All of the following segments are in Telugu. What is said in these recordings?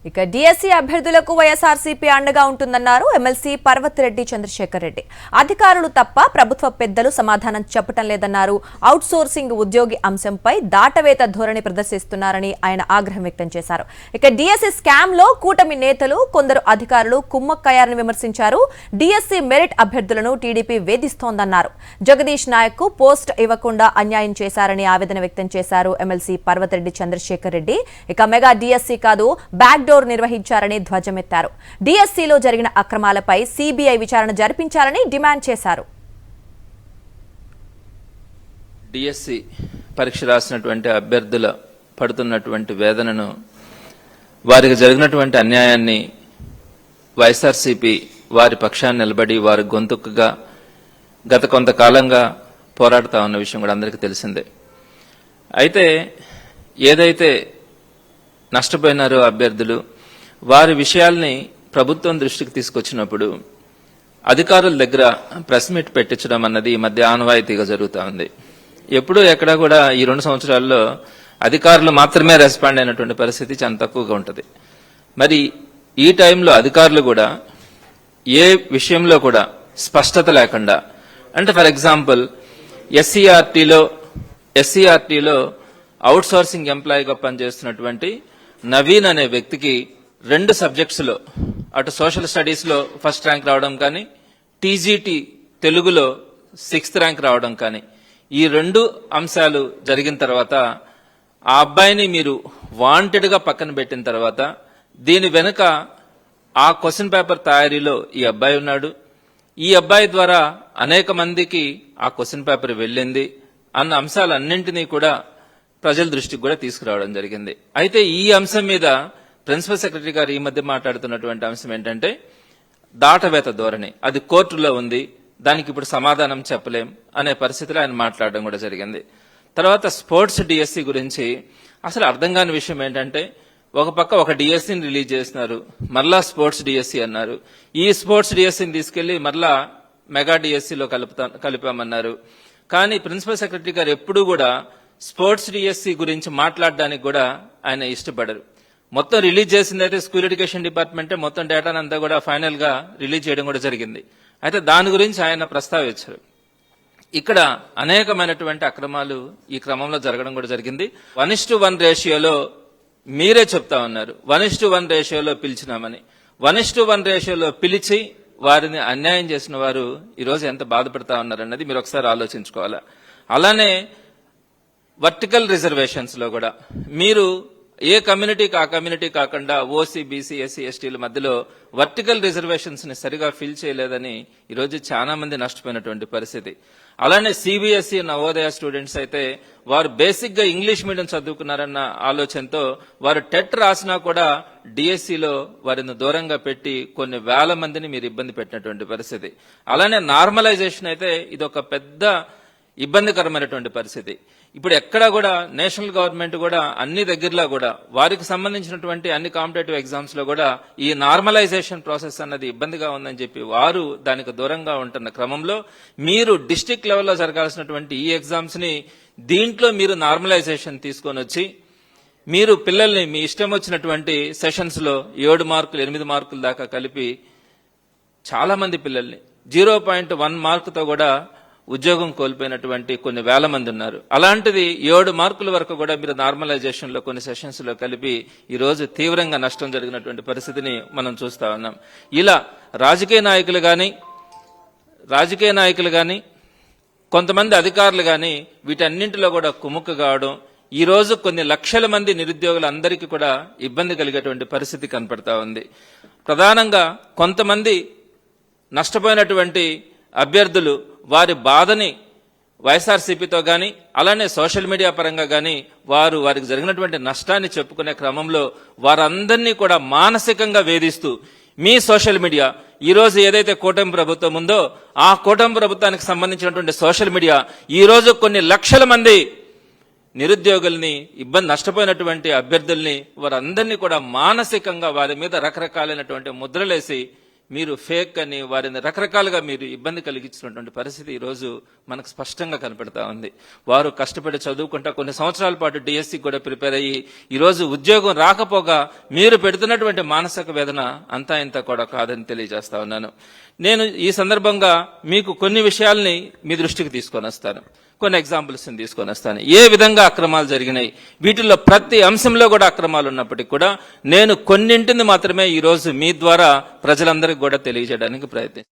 ఇక డిఎస్సీ అభ్యర్థులకు వైఎస్ఆర్సీపీ అండగా ఉంటుందన్నారు ఎమ్మెల్సీ పర్వతిరెడ్డి చంద్రశేఖర్ రెడ్డి. అధికారులు తప్ప ప్రభుత్వ పెద్దలు సమాధానం చెప్పటం లేదన్నారు. అవుట్ సోర్సింగ్ ఉద్యోగి అంశంపై దాటవేత ధోరణి ప్రదర్శిస్తున్నారని ఆయన ఆగ్రహం వ్యక్తం చేశారు. ఇక డిఎస్సీ స్కామ్ లో కూటమి నేతలు కొందరు అధికారులు కుమ్మక్కయ్యారని విమర్శించారు. డిఎస్సీ మెరిట్ అభ్యర్థులను టీడీపీ వేధిస్తోందన్నారు. జగదీష్ నాయక్ కు పోస్ట్ ఇవ్వకుండా అన్యాయం చేశారని ఆవేదన వ్యక్తం చేశారు ఎమ్మెల్సీ పర్వతిరెడ్డి చంద్రశేఖర్ రెడ్డి. ఇక మెగా డిఎస్సీ కాదు బ్యాక్ డోర్ నిర్వహించారని ధ్వజమెత్తారు. డిఎస్సీలో జరిగిన అక్రమాలపై సిబిఐ విచారణ జరిపించాలని డిమాండ్ చేశారు. డిఎస్సీ పరీక్ష రాసినటువంటి అభ్యర్థుల పడుతున్నటువంటి వేదనను, వారికి జరిగినటువంటి అన్యాయాన్ని వైఎస్ఆర్సీపీ వారి పక్షాన్ని నిలబడి వారి గొంతుకుగా గత కొంతకాలంగా పోరాడుతా ఉన్న విషయం కూడా అందరికీ తెలిసిందే. అయితే ఏదైతే నష్టపోయినారో అభ్యర్థులు, వారి విషయాల్ని ప్రభుత్వం దృష్టికి తీసుకొచ్చినప్పుడు అధికారుల దగ్గర ప్రెస్ మీట్ పెట్టించడం అన్నది ఈ మధ్య ఆనవాయితీగా జరుగుతూ ఉంది. ఎప్పుడూ ఎక్కడా కూడా ఈ 2 సంవత్సరాల్లో అధికారులు మాత్రమే రెస్పాండ్ అయినటువంటి పరిస్థితి చాలా తక్కువగా ఉంటుంది. మరి ఈ టైంలో అధికారులు కూడా ఏ విషయంలో కూడా స్పష్టత లేకుండా, అంటే ఫర్ ఎగ్జాంపుల్ ఎస్సీఆర్టీలో అవుట్ సోర్సింగ్ ఎంప్లాయీగా పనిచేస్తున్నటువంటి నవీన్ అనే వ్యక్తికి 2 సబ్జెక్ట్స్ లో, అటు సోషల్ స్టడీస్ లో ఫస్ట్ ర్యాంక్ రావడం కానీ, టీజీటీ తెలుగులో 6th ర్యాంక్ రావడం కానీ, ఈ 2 అంశాలు జరిగిన తర్వాత ఆ అబ్బాయిని మీరు వాంటెడ్ గా పక్కన పెట్టిన తర్వాత దీని వెనుక ఆ క్వశ్చన్ పేపర్ తయారీలో ఈ అబ్బాయి ఉన్నాడు, ఈ అబ్బాయి ద్వారా అనేక మందికి ఆ క్వశ్చన్ పేపర్ వెళ్ళింది అన్న అంశాలన్నింటినీ కూడా ప్రజల దృష్టికి కూడా తీసుకురావడం జరిగింది. అయితే ఈ అంశం మీద ప్రిన్సిపల్ సెక్రటరీ గారు ఈ మధ్య మాట్లాడుతున్నటువంటి అంశం ఏంటంటే దాటవేత ధోరణి, అది కోర్టులో ఉంది, దానికి ఇప్పుడు సమాధానం చెప్పలేం అనే పరిస్థితిలో ఆయన మాట్లాడడం కూడా జరిగింది. తర్వాత స్పోర్ట్స్ డిఎస్సీ గురించి అసలు అర్థం కాని విషయం ఏంటంటే, ఒక పక్క ఒక డిఎస్సీని రిలీజ్ చేస్తున్నారు, మరలా స్పోర్ట్స్ డిఎస్సీ అన్నారు. ఈ స్పోర్ట్స్ డిఎస్సీని తీసుకెళ్లి మరలా మెగా డిఎస్సీలో కలిపామన్నారు. కానీ ప్రిన్సిపల్ సెక్రటరీ గారు ఎప్పుడూ కూడా స్పోర్ట్స్ డిఎస్సీ గురించి మాట్లాడడానికి కూడా ఆయన ఇష్టపడరు. మొత్తం రిలీజ్ చేసిందైతే స్కూల్ ఎడ్యుకేషన్ డిపార్ట్మెంటే మొత్తం డేటానంతా కూడా ఫైనల్ గా రిలీజ్ చేయడం కూడా జరిగింది. అయితే దాని గురించి ఆయన ప్రస్తావించారు. ఇక్కడ అనేకమైనటువంటి అక్రమాలు ఈ క్రమంలో జరగడం కూడా జరిగింది. 1:1 రేషియోలో మీరే చెప్తా ఉన్నారు, 1:1 రేషియోలో పిలిచినామని. 1:1 రేషియోలో పిలిచి వారిని అన్యాయం చేసిన వారు ఈరోజు ఎంత బాధపడతా ఉన్నారన్నది మీరు ఒకసారి ఆలోచించుకోవాలా. అలానే వర్టికల్ రిజర్వేషన్స్ లో కూడా మీరు ఏ కమ్యూనిటీకి ఆ కమ్యూనిటీ కాకుండా ఓసీ, బీసీ, ఎస్సీ, ఎస్టీల మధ్యలో వర్టికల్ రిజర్వేషన్స్ ని సరిగా ఫిల్ చేయలేదని ఈరోజు చాలా మంది నష్టపోయినటువంటి పరిస్థితి. అలానే సిబిఎస్ఈ, నవోదయ స్టూడెంట్స్ అయితే వారు బేసిక్ గా ఇంగ్లీష్ మీడియం చదువుకున్నారన్న ఆలోచనతో వారు టెట్ రాసినా కూడా డిఎస్సీలో వారిని దూరంగా పెట్టి కొన్ని వేల మందిని మీరు ఇబ్బంది పెట్టినటువంటి పరిస్థితి. అలానే నార్మలైజేషన్ అయితే ఇది ఒక పెద్ద ఇబ్బందికరమైనటువంటి పరిస్థితి. ఇప్పుడు ఎక్కడా కూడా నేషనల్ గవర్నమెంట్ కూడా అన్ని దగ్గరలో కూడా వారికి సంబంధించినటువంటి అన్ని కాంపిటేటివ్ ఎగ్జామ్స్ లో కూడా ఈ నార్మలైజేషన్ ప్రాసెస్ అన్నది ఇబ్బందిగా ఉందని చెప్పి వారు దానికి దూరంగా ఉంటున్న క్రమంలో మీరు డిస్ట్రిక్ట్ లెవెల్లో జరగాల్సినటువంటి ఈ ఎగ్జామ్స్ ని దీంట్లో మీరు నార్మలైజేషన్ తీసుకొని వచ్చి మీరు పిల్లల్ని మీ ఇష్టం వచ్చినటువంటి సెషన్స్ లో 7 మార్కులు 8 మార్కుల దాకా కలిపి చాలా మంది పిల్లల్ని 0.1 మార్కుతో కూడా ఉద్యోగం కోల్పోయినటువంటి కొన్ని వేల మంది ఉన్నారు. అలాంటిది 7 మార్కుల వరకు కూడా మీరు నార్మలైజేషన్ లో కొన్ని సెషన్స్ లో కలిపి ఈ రోజు తీవ్రంగా నష్టం జరిగినటువంటి పరిస్థితిని మనం చూస్తా ఉన్నాం. ఇలా రాజకీయ నాయకులు గాని కొంతమంది అధికారులు గాని వీటన్నింటిలో కూడా కుముక్కు కావడం, ఈ రోజు కొన్ని లక్షల మంది నిరుద్యోగులందరికీ కూడా ఇబ్బంది కలిగేటువంటి పరిస్థితి కనపడతా ఉంది. ప్రధానంగా కొంతమంది నష్టపోయినటువంటి అభ్యర్థులు వారి బాధని వైఎస్ఆర్సీపీతో గాని అలానే సోషల్ మీడియా పరంగా గాని వారికి జరిగినటువంటి నష్టాన్ని చెప్పుకునే క్రమంలో వారందరినీ కూడా మానసికంగా వేధిస్తూ మీ సోషల్ మీడియా ఈ రోజు ఏదైతే కూటమి ప్రభుత్వం ఉందో ఆ కూటమి ప్రభుత్వానికి సంబంధించినటువంటి సోషల్ మీడియా ఈ రోజు కొన్ని లక్షల మంది నిరుద్యోగుల్ని నష్టపోయినటువంటి అభ్యర్థుల్ని వారందరినీ కూడా మానసికంగా వారి మీద రకరకాలైనటువంటి ముద్రలేసి మీరు ఫేక్ అని వారిని రకరకాలుగా మీరు ఇబ్బంది కలిగించినటువంటి పరిస్థితి ఈరోజు మనకు స్పష్టంగా కనపడతా ఉంది. వారు కష్టపడి చదువుకుంటా కొన్ని సంవత్సరాల పాటు డిఎస్సి కూడా ప్రిపేర్ అయ్యి ఈరోజు ఉద్యోగం రాకపోగా మీరు పెడుతున్నటువంటి మానసిక వేదన అంతా ఇంత కూడా కాదని తెలియజేస్తా ఉన్నాను. నేను ఈ సందర్భంగా మీకు కొన్ని విషయాల్ని మీ దృష్టికి తీసుకొని వస్తాను, కొన్ని ఎగ్జాంపుల్స్ తీసుకొని వస్తాను. ఏ విధంగా అక్రమాలు జరిగినాయి, వీటిల్లో ప్రతి అంశంలో కూడా అక్రమాలు ఉన్నప్పటికీ కూడా నేను కొన్నింటిని మాత్రమే ఈ రోజు మీ ద్వారా ప్రజలందరికీ కూడా తెలియజేయడానికి ప్రయత్నిస్తాను.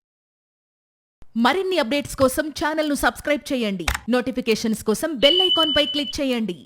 మరిన్ని అప్డేట్స్ కోసం ఛానల్ ను సబ్స్క్రైబ్ చేయండి. నోటిఫికేషన్స్ కోసం బెల్ ఐకాన్ పై క్లిక్ చేయండి.